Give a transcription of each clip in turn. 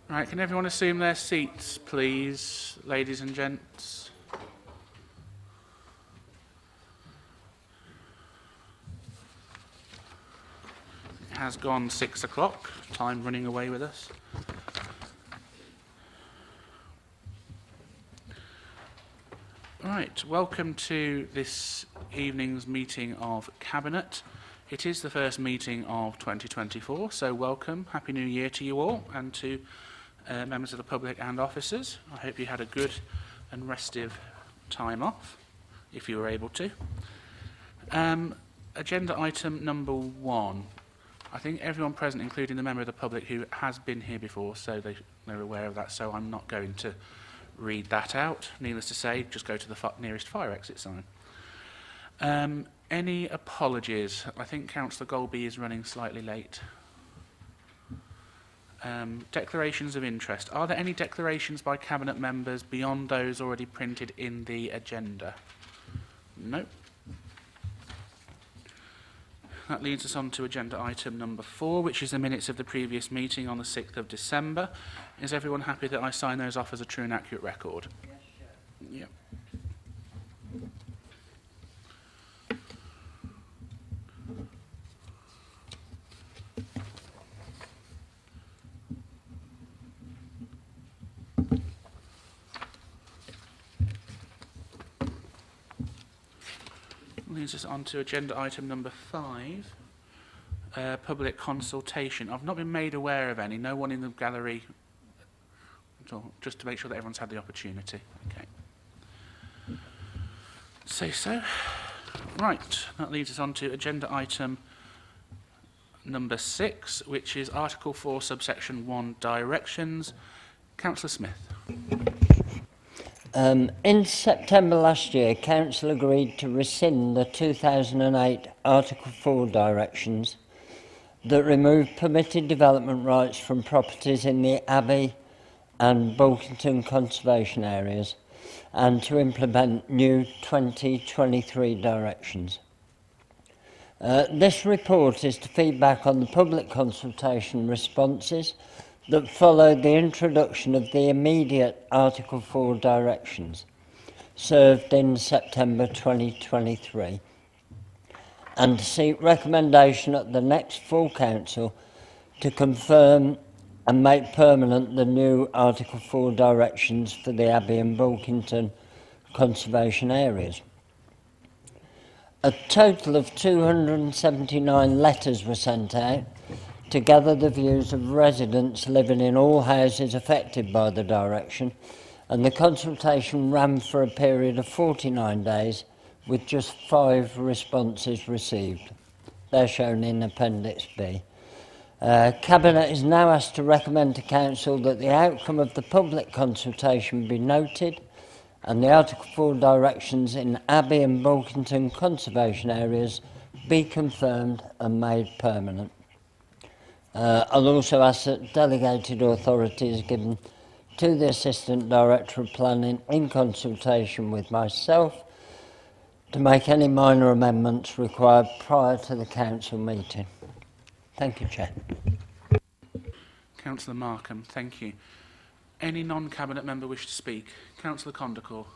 Right, can everyone assume their seats, please, ladies and gents? It has gone 6 o'clock, time running away with us. Right, welcome to this evening's meeting of Cabinet. It is the first meeting of 2024, so welcome, Happy New Year to you all and to members of the public and officers. I hope you had a good and restive time off, if you were able to. Agenda item number 1. I think everyone present, including the member of the public who has been here before, so they're aware of that, so I'm not going to read that out. Needless to say, just go to the nearest fire exit sign. Any apologies? I think Councillor Golby is running slightly late. Declarations of interest. Are there any declarations by Cabinet members beyond those already printed in the agenda? No. That leads us on to agenda item number 4, which is the minutes of the previous meeting on the 6th of December. Is everyone happy that I sign those off as a true and accurate record? Yes, sure. Yep. Leads us on to agenda item number 5, public consultation. I've not been made aware of any, no one in the gallery at all, just to make sure that everyone's had the opportunity. Okay. So. Right, that leads us on to agenda item number 6, which is Article 4, subsection 1, directions. Councillor Smith. In September last year, Council agreed to rescind the 2008 Article 4 directions that removed permitted development rights from properties in the Abbey and Bulkington conservation areas and to implement new 2023 directions. This report is to feedback on the public consultation responses that followed the introduction of the immediate Article 4 directions, served in September 2023, and to seek recommendation at the next full council to confirm and make permanent the new Article 4 directions for the Abbey and Bulkington conservation areas. A total of 279 letters were sent out to gather the views of residents living in all houses affected by the direction, and the consultation ran for a period of 49 days with just 5 responses received. They're shown in Appendix B. Cabinet is now asked to recommend to Council that the outcome of the public consultation be noted and the Article 4 directions in Abbey and Bulkington conservation areas be confirmed and made permanent. I'll also ask that delegated authority is given to the Assistant Director of Planning in consultation with myself to make any minor amendments required prior to the Council meeting. Thank you, Chair. Councillor Markham, thank you. Any non-Cabinet member wish to speak? Councillor Condacore.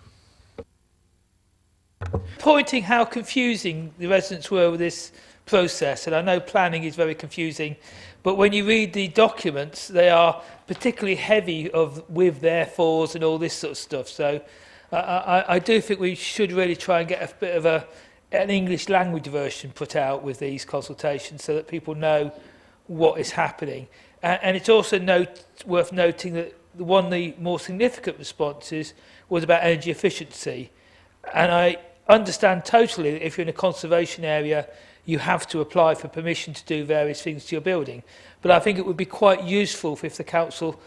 Pointing how confusing the residents were with this process, and I know planning is very confusing, but when you read the documents, they are particularly heavy with therefores and all this sort of stuff. So I do think we should really try and get a bit of an English language version put out with these consultations so that people know what is happening. And it's also worth noting that one of the more significant responses was about energy efficiency. And I understand totally that if you're in a conservation area, you have to apply for permission to do various things to your building. But I think it would be quite useful if the council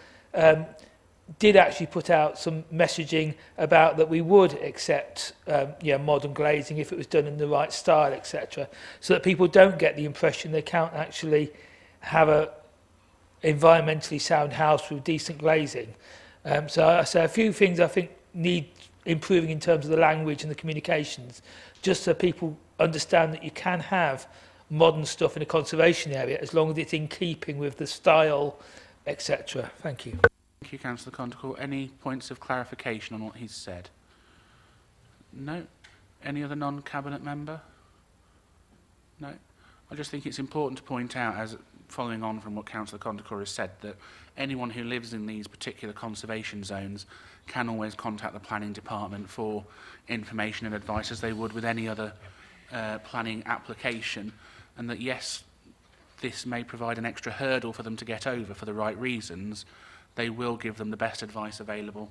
did actually put out some messaging about that we would accept modern glazing if it was done in the right style, etc., so that people don't get the impression they can't actually have a environmentally sound house with decent glazing. So a few things I think need improving in terms of the language and the communications, just so people understand that you can have modern stuff in a conservation area as long as it's in keeping with the style etc. Thank you. Thank you, Councillor Condicle. Any points of clarification on what he's said? No? Any other non-cabinet member? No? I just think it's important to point out, as following on from what Councillor Condicle has said, that anyone who lives in these particular conservation zones can always contact the planning department for information and advice as they would with any other planning application, and that yes, this may provide an extra hurdle for them to get over for the right reasons. They will give them the best advice available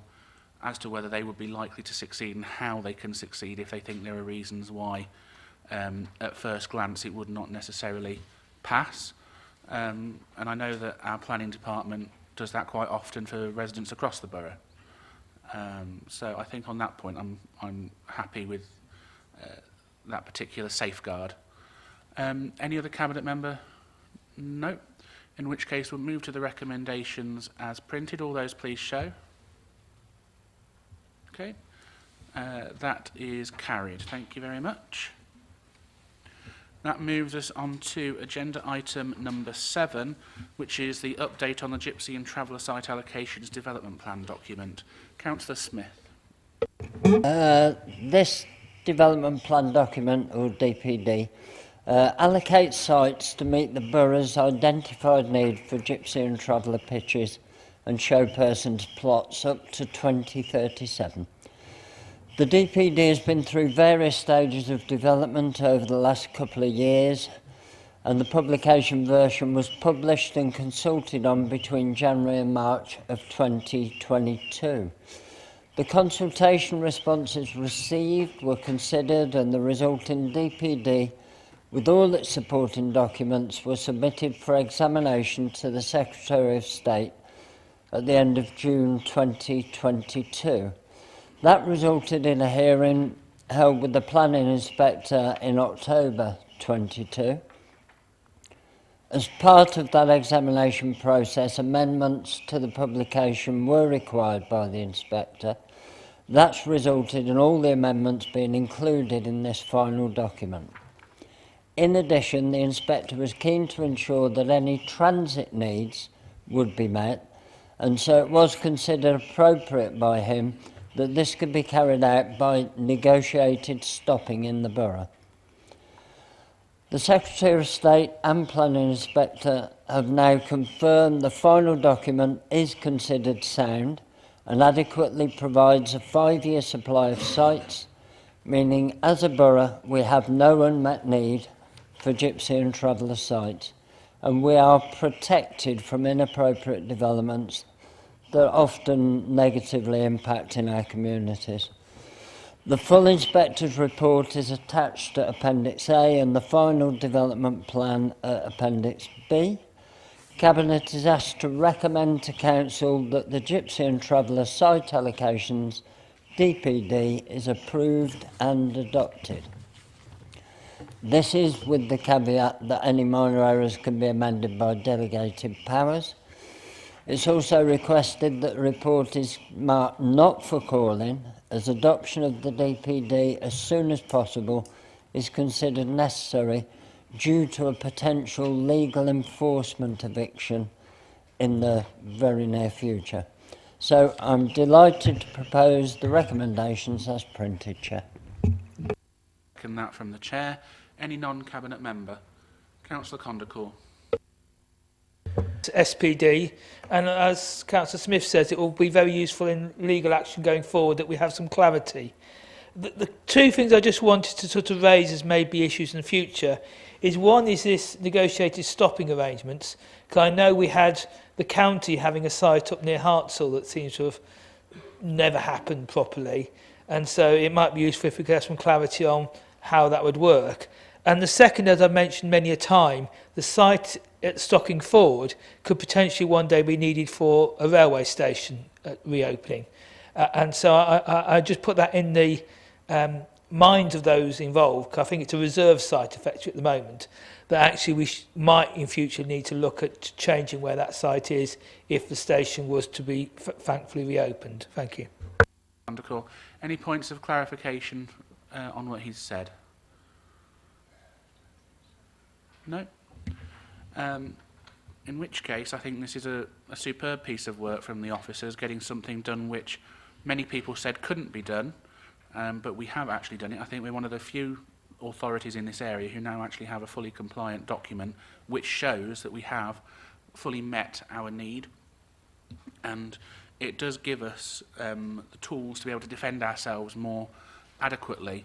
as to whether they would be likely to succeed and how they can succeed if they think there are reasons why at first glance it would not necessarily pass. And I know that our planning department does that quite often for residents across the borough. So I think on that point I'm happy with that particular safeguard. Any other cabinet member? No. In which case we'll move to the recommendations as printed. All those please show. Okay. That is carried. Thank you very much. That moves us on to agenda item number 7, which is the update on the Gypsy and Traveller Site Allocations Development Plan document. Councillor Smith. This development plan document, or DPD, allocates sites to meet the borough's identified need for gypsy and traveller pitches and show persons plots up to 2037. The DPD has been through various stages of development over the last couple of years, and the publication version was published and consulted on between January and March of 2022. The consultation responses received were considered, and the resulting DPD, with all its supporting documents, were submitted for examination to the Secretary of State at the end of June 2022. That resulted in a hearing held with the planning inspector in October 22. As part of that examination process, amendments to the publication were required by the inspector. That's resulted in all the amendments being included in this final document. In addition, the inspector was keen to ensure that any transit needs would be met, and so it was considered appropriate by him that this could be carried out by negotiated stopping in the borough. The Secretary of State and Planning Inspector have now confirmed the final document is considered sound and adequately provides a 5-year supply of sites, meaning as a borough we have no unmet need for gypsy and traveller sites, and we are protected from inappropriate developments that often negatively impact in our communities. The full inspector's report is attached to Appendix A and the final development plan at Appendix B. Cabinet is asked to recommend to Council that the Gypsy and Traveller Site Allocations DPD is approved and adopted. This is with the caveat that any minor errors can be amended by delegated powers. It's also requested that the report is marked not for calling, as adoption of the DPD as soon as possible is considered necessary due to a potential legal enforcement eviction in the very near future. So I'm delighted to propose the recommendations as printed, Chair. Second that from the Chair. Any non-cabinet member? Councillor Condicle. SPD, and as Councillor Smith says, it will be very useful in legal action going forward that we have some clarity. The two things I just wanted to sort of raise as maybe issues in the future is one is this negotiated stopping arrangements, because I know we had the county having a site up near Hartsell that seems to have never happened properly, and so it might be useful if we could have some clarity on how that would work. And the second, as I've mentioned many a time, the site at Stocking Ford could potentially one day be needed for a railway station reopening. And so I just put that in the minds of those involved, because I think it's a reserve site effectively at the moment, that actually we might in future need to look at changing where that site is if the station was to be thankfully reopened. Thank you. Wonderful. Any points of clarification on what he's said? No? in which case I think this is a superb piece of work from the officers, getting something done which many people said couldn't be done, but we have actually done it. I think we're one of the few authorities in this area who now actually have a fully compliant document which shows that we have fully met our need, and it does give us the tools to be able to defend ourselves more adequately.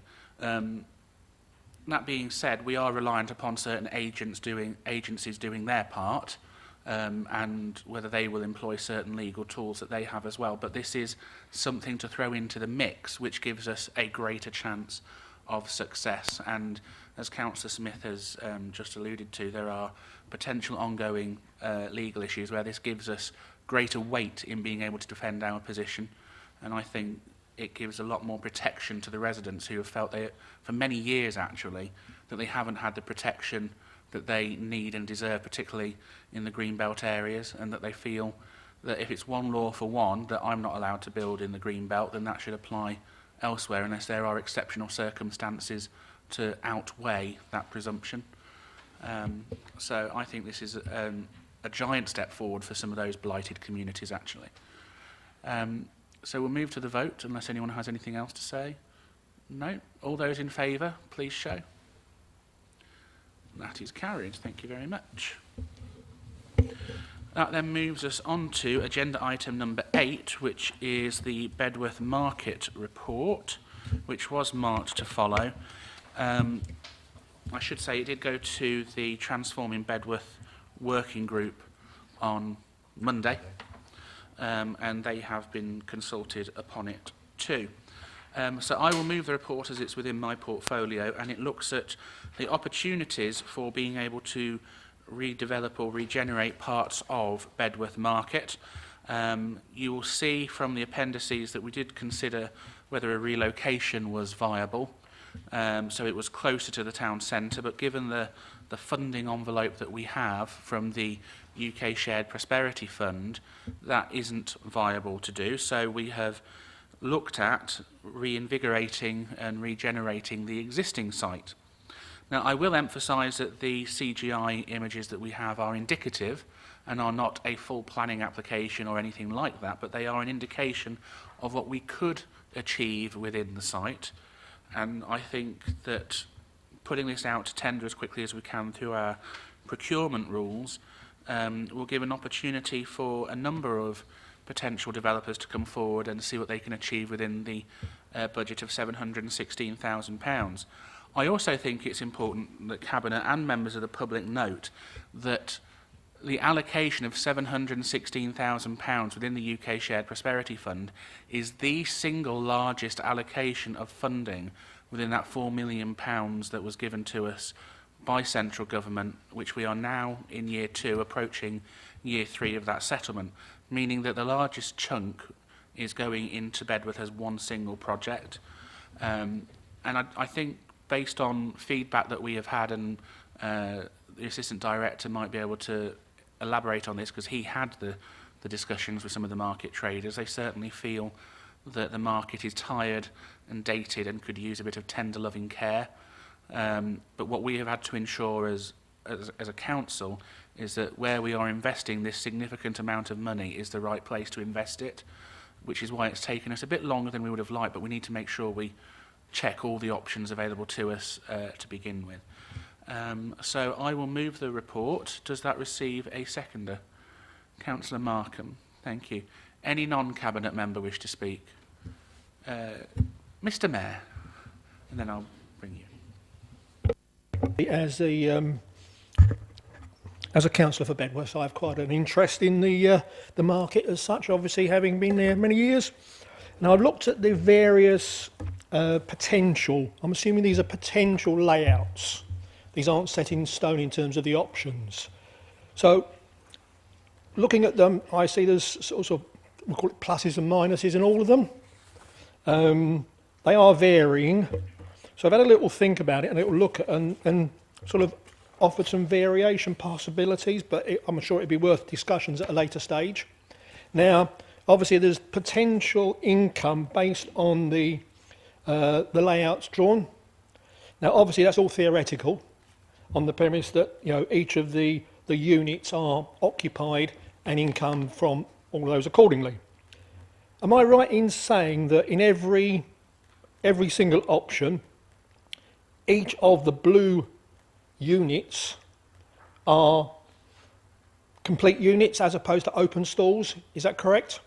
That being said, we are reliant upon certain agencies doing their part, and whether they will employ certain legal tools that they have as well. But this is something to throw into the mix, which gives us a greater chance of success. And as Councillor Smith has just alluded to, there are potential ongoing legal issues where this gives us greater weight in being able to defend our position. And I think it gives a lot more protection to the residents who have felt for many years actually, that they haven't had the protection that they need and deserve, particularly in the Greenbelt areas, and that they feel that if it's one law for one, that I'm not allowed to build in the Greenbelt, then that should apply elsewhere, unless there are exceptional circumstances to outweigh that presumption. So I think this is a giant step forward for some of those blighted communities, actually. So we'll move to the vote, unless anyone has anything else to say. No? All those in favour, please show. That is carried. Thank you very much. That then moves us on to agenda item number 8, which is the Bedworth Market Report, which was marked to follow. I should say it did go to the Transforming Bedworth Working Group on Monday, and they have been consulted upon it too. So I will move the report as it's within my portfolio, and it looks at the opportunities for being able to redevelop or regenerate parts of Bedworth Market. You will see from the appendices that we did consider whether a relocation was viable, so it was closer to the town centre, but given the funding envelope that we have from the UK Shared Prosperity Fund, that isn't viable to do. So we have looked at reinvigorating and regenerating the existing site. Now, I will emphasise that the CGI images that we have are indicative and are not a full planning application or anything like that, but they are an indication of what we could achieve within the site. And I think that putting this out to tender as quickly as we can through our procurement rules will give an opportunity for a number of potential developers to come forward and see what they can achieve within the budget of £716,000. I also think it's important that Cabinet and members of the public note that the allocation of £716,000 within the UK Shared Prosperity Fund is the single largest allocation of funding within that £4 million that was given to us by central government, which we are now in year 2, approaching year 3 of that settlement, meaning that the largest chunk is going into Bedworth as one single project. And I think based on feedback that we have had, and the Assistant Director might be able to elaborate on this because he had the discussions with some of the market traders, they certainly feel that the market is tired and dated and could use a bit of tender loving care. But what we have had to ensure as a council is that where we are investing this significant amount of money is the right place to invest it, which is why it's taken us a bit longer than we would have liked, but we need to make sure we check all the options available to us to begin with. So I will move the report. Does that receive a seconder? Councillor Markham, thank you. Any non-Cabinet member wish to speak? Mr Mayor, and then I'll bring you. As a councillor for Bedworth, I have quite an interest in the market as such, obviously having been there many years. And I've looked at the various potential, I'm assuming these are potential layouts. These aren't set in stone in terms of the options. So looking at them, I see there's sort of, we'll call it pluses and minuses in all of them. They are varying. So I've had a little think about it and a little look at and sort of offered some variation possibilities, but I'm sure it'd be worth discussions at a later stage. Now, obviously there's potential income based on the layouts drawn. Now, obviously that's all theoretical on the premise that, you know, each of the the units are occupied and income from all those accordingly. Am I right in saying that in every single option, each of the blue units are complete units as opposed to open stalls? Is that correct?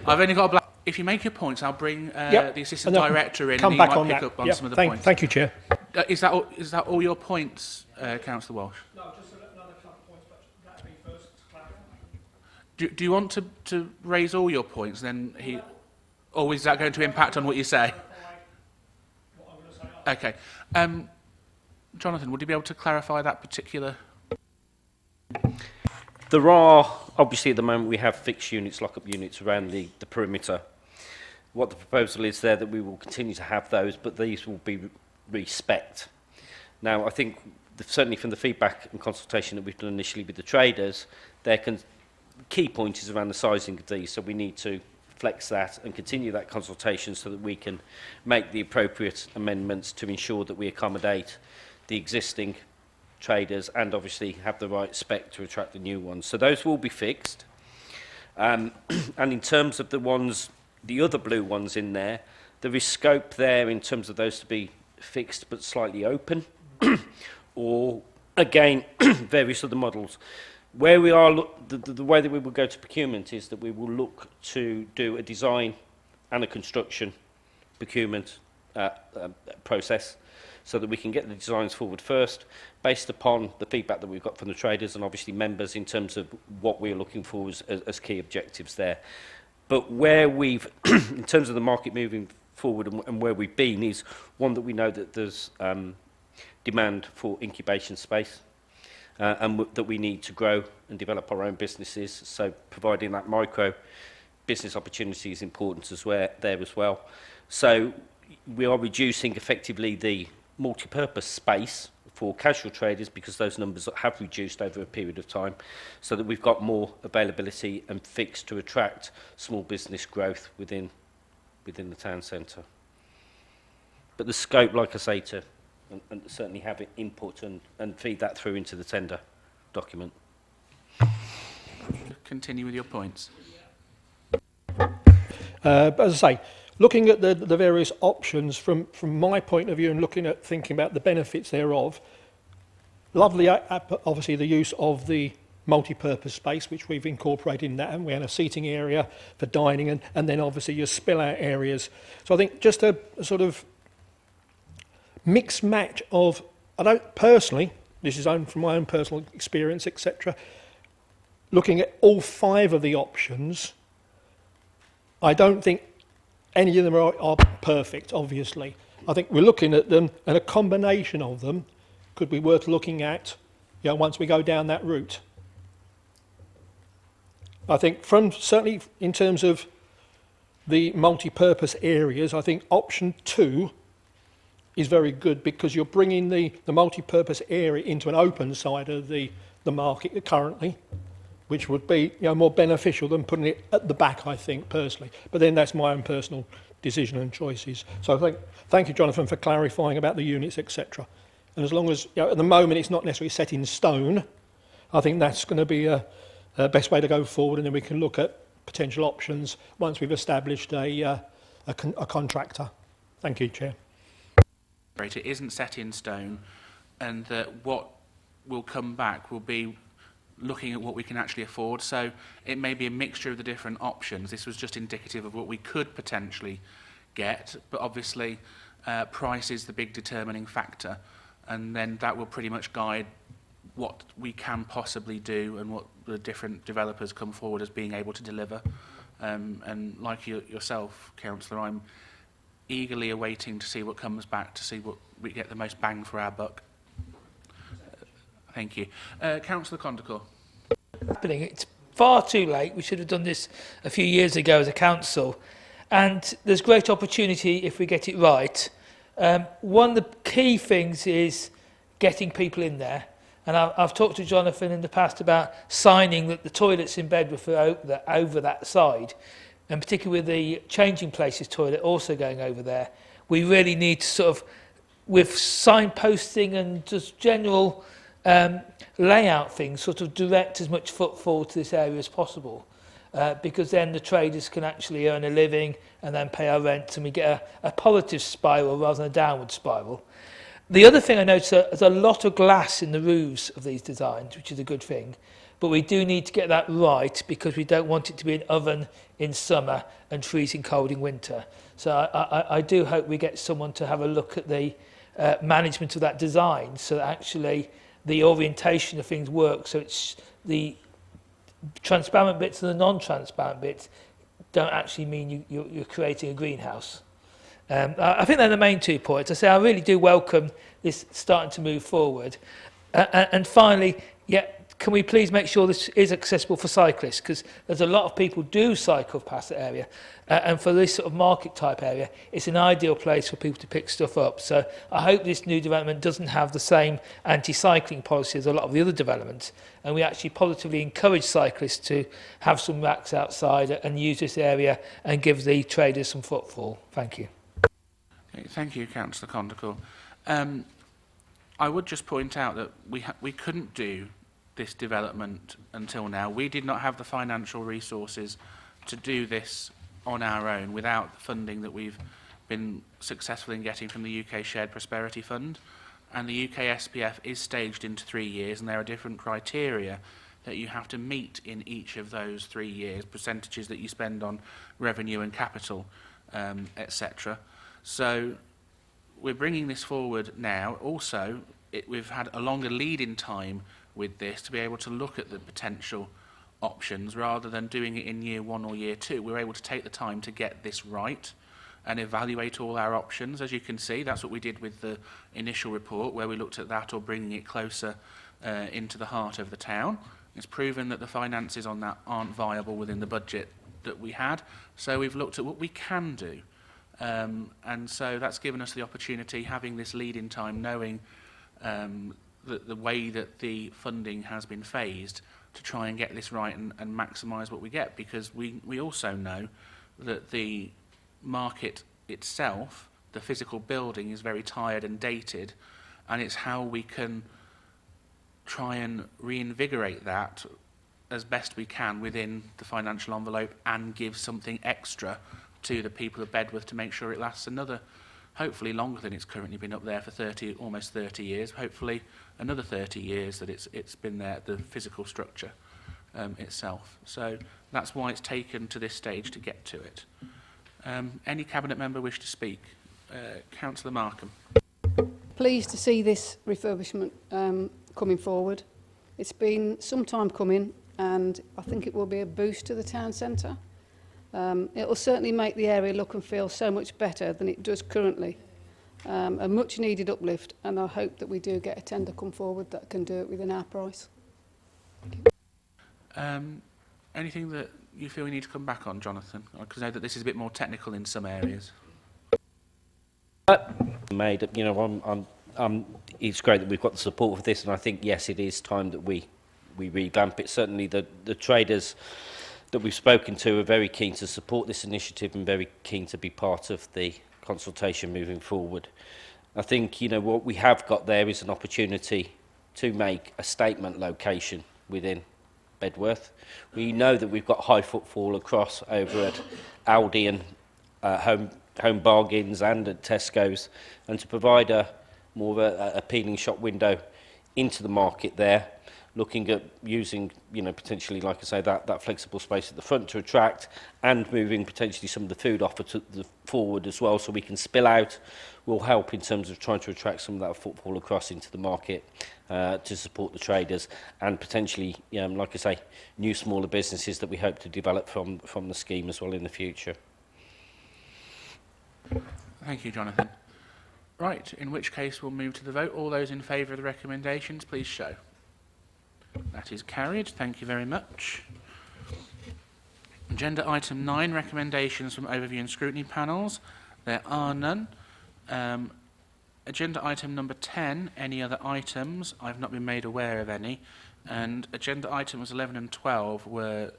I've only got a black. If you make your points, I'll bring Yep. the assistant And then director in, come and he back might on pick that. up on Yep. some of the points. Thank you, Chair. Is that all your points, Councillor Walsh? No, just another couple of points, but that'd be first to clarify. Do you want to raise all your points? Then or is that going to impact on what you say? Okay. Jonathan, would you be able to clarify that particular? There are, obviously at the moment we have fixed units, lock-up units around the perimeter. What the proposal is there that we will continue to have those, but these will be respect. Now I think certainly from the feedback and consultation that we've done initially with the traders, key point is around the sizing of these, so we need to flex that and continue that consultation so that we can make the appropriate amendments to ensure that we accommodate the existing traders and obviously have the right spec to attract the new ones. So those will be fixed. And in terms of the other blue ones in there is scope there in terms of those to be fixed but slightly open, or again, various other models. Where we are, the way that we will go to procurement is that we will look to do a design and a construction procurement process, so that we can get the designs forward first, based upon the feedback that we've got from the traders and obviously members in terms of what we're looking for as key objectives there. But where we've, in terms of the market moving forward and where we've been, is one that we know that there's demand for incubation space, and that we need to grow and develop our own businesses. So providing that micro business opportunity is important there as well. So we are reducing effectively the multi-purpose space for casual traders because those numbers have reduced over a period of time, so that we've got more availability and fixed to attract small business growth within the town centre. But the scope, like I say, to and certainly have input and feed that through into the tender document. Continue with your points. But as I say, looking at the various options from my point of view and thinking about the benefits thereof, lovely, obviously the use of the multi-purpose space, which we've incorporated in that, and we had a seating area for dining, and then obviously your spill-out areas. So I think just a sort of mixed match of, I don't personally, this is from my own personal experience, etc., looking at all 5 of the options, I don't think any of them are perfect, obviously. I think we're looking at them, and a combination of them could be worth looking at, once we go down that route. I think certainly in terms of the multi-purpose areas, I think option 2 is very good, because you're bringing the multi-purpose area into an open side of the market currently, which would be more beneficial than putting it at the back, I think, personally. But then that's my own personal decision and choices. So thank you, Jonathan, for clarifying about the units, etc. And as long as, at the moment, it's not necessarily set in stone, I think that's going to be a best way to go forward, and then we can look at potential options once we've established a contractor. Thank you, Chair. It isn't set in stone, and that what will come back will be looking at what we can actually afford. So it may be a mixture of the different options. This was just indicative of what we could potentially get, but obviously price is the big determining factor, and then that will pretty much guide what we can possibly do and what the different developers come forward as being able to deliver. And like yourself, Councillor, I'm eagerly awaiting to see what comes back, to see what we get the most bang for our buck. Thank you. Councillor Condacor. It's far too late. We should have done this a few years ago as a council. And there's great opportunity if we get it right. One of the key things is getting people in there. And I've talked to Jonathan in the past about signing that the toilets in Bedworth are over that side. And particularly with the changing places toilet also going over there, we really need to sort of with signposting and just general layout things, sort of direct as much footfall to this area as possible. Because then the traders can actually earn a living and then pay our rent, and we get a positive spiral rather than a downward spiral. The other thing I noticed, there's a lot of glass in the roofs of these designs, which is a good thing. But we do need to get that right, because we don't want it to be an oven in summer and freezing cold in winter. So I do hope we get someone to have a look at the management of that design, so that actually the orientation of things work, so it's the transparent bits and the non-transparent bits don't actually mean you're creating a greenhouse. I think they're the main 2 points. I say I really do welcome this starting to move forward. And finally, yeah, can we please make sure this is accessible for cyclists? Because there's a lot of people do cycle past the area. And for this sort of market type area, it's an ideal place for people to pick stuff up. So I hope this new development doesn't have the same anti-cycling policy as a lot of the other developments. And we actually positively encourage cyclists to have some racks outside and use this area and give the traders some footfall. Thank you. Okay, thank you, Councillor Condicle. I would just point out that we couldn't do this development until now. We did not have the financial resources to do this on our own without the funding that we've been successful in getting from the UK Shared Prosperity Fund. And the UK SPF is staged into 3 years, and there are different criteria that you have to meet in each of those 3 years, percentages that you spend on revenue and capital, etc. So we're bringing this forward now. Also, we've had a longer lead-in time with this to be able to look at the potential options rather than doing it in year 1 or year 2. We're able to take the time to get this right and evaluate all our options. As you can see, that's what we did with the initial report, where we looked at that or bringing it closer into the heart of the town. It's proven that the finances on that aren't viable within the budget that we had, so we've looked at what we can do. And so that's given us the opportunity, having this lead-in time, knowing the way that the funding has been phased, to try and get this right and maximise what we get, because we also know that the market itself, the physical building, is very tired and dated, and it's how we can try and reinvigorate that as best we can within the financial envelope and give something extra to the people of Bedworth to make sure it lasts another, hopefully longer than it's currently been up there for almost 30 years, hopefully another 30 years that it's been there, the physical structure itself. So that's why it's taken to this stage to get to it. Any Cabinet member wish to speak? Councillor Markham. Pleased to see this refurbishment coming forward. It's been some time coming, and I think it will be a boost to the town centre. It will certainly make the area look and feel so much better than it does currently. A much needed uplift, and I hope that we do get a tender come forward that can do it within our price. Anything that you feel we need to come back on, Jonathan? Because I know that this is a bit more technical in some areas. It's great that we've got the support for this, and I think, yes, it is time that we revamp it. Certainly the traders that we've spoken to are very keen to support this initiative and very keen to be part of the consultation moving forward. I think, what we have got there is an opportunity to make a statement location within Bedworth. We know that we've got high footfall across over at Aldi and Home Bargains and at Tesco's, and to provide a more of a appealing shop window into the market there, looking at using, potentially, like I say, that flexible space at the front to attract, and moving potentially some of the food offer to the forward as well, so we can spill out, will help in terms of trying to attract some of that footfall across into the market to support the traders, and potentially, like I say, new smaller businesses that we hope to develop from the scheme as well in the future. Thank you, Jonathan. Right, in which case we'll move to the vote. All those in favour of the recommendations, please show. That is carried. Thank you very much. Agenda item 9, recommendations from overview and scrutiny panels. There are none. Agenda item number 10, any other items? I've not been made aware of any. And agenda items 11 and 12 were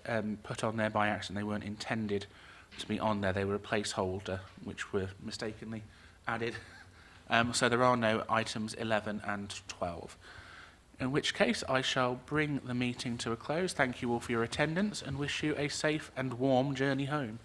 put on there by accident. They weren't intended to be on there. They were a placeholder, which were mistakenly added So there are no items 11 and 12. In which case, I shall bring the meeting to a close. Thank you all for your attendance and wish you a safe and warm journey home.